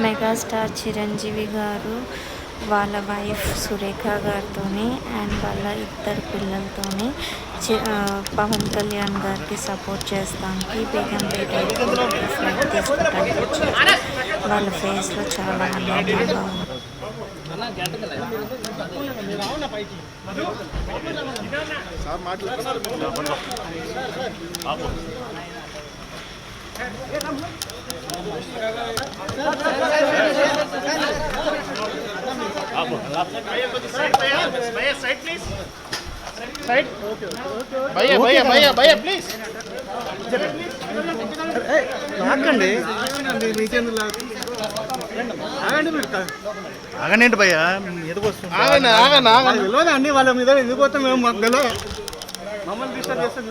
Megastar Chiranjeevi గారు వాళ్ళ wife Surekha గారితో అండ్ వాళ్ళ ఇద్దరు పిల్లలతోని పవన్ కళ్యాణ్ గారికి సపోర్ట్ చేస్తానికి బేగంపేట ఎయిర్పోర్ట్కి ఫ్లైట్ తీసుకుంటానికి వచ్చారు. వాళ్ళ ఫేస్లో చాలా ఆనందంగా ఉంది. భయ్యా ప్లీజ్ ఆగండి ఆగండి భయ్యా ఎందుకు వస్తుంది తెలియదు అండి వాళ్ళ మీద ఎందుకు పోతాం మేము మాకు తెలియదు మమ్మల్ని డిస్టర్బ్ చేస్తాం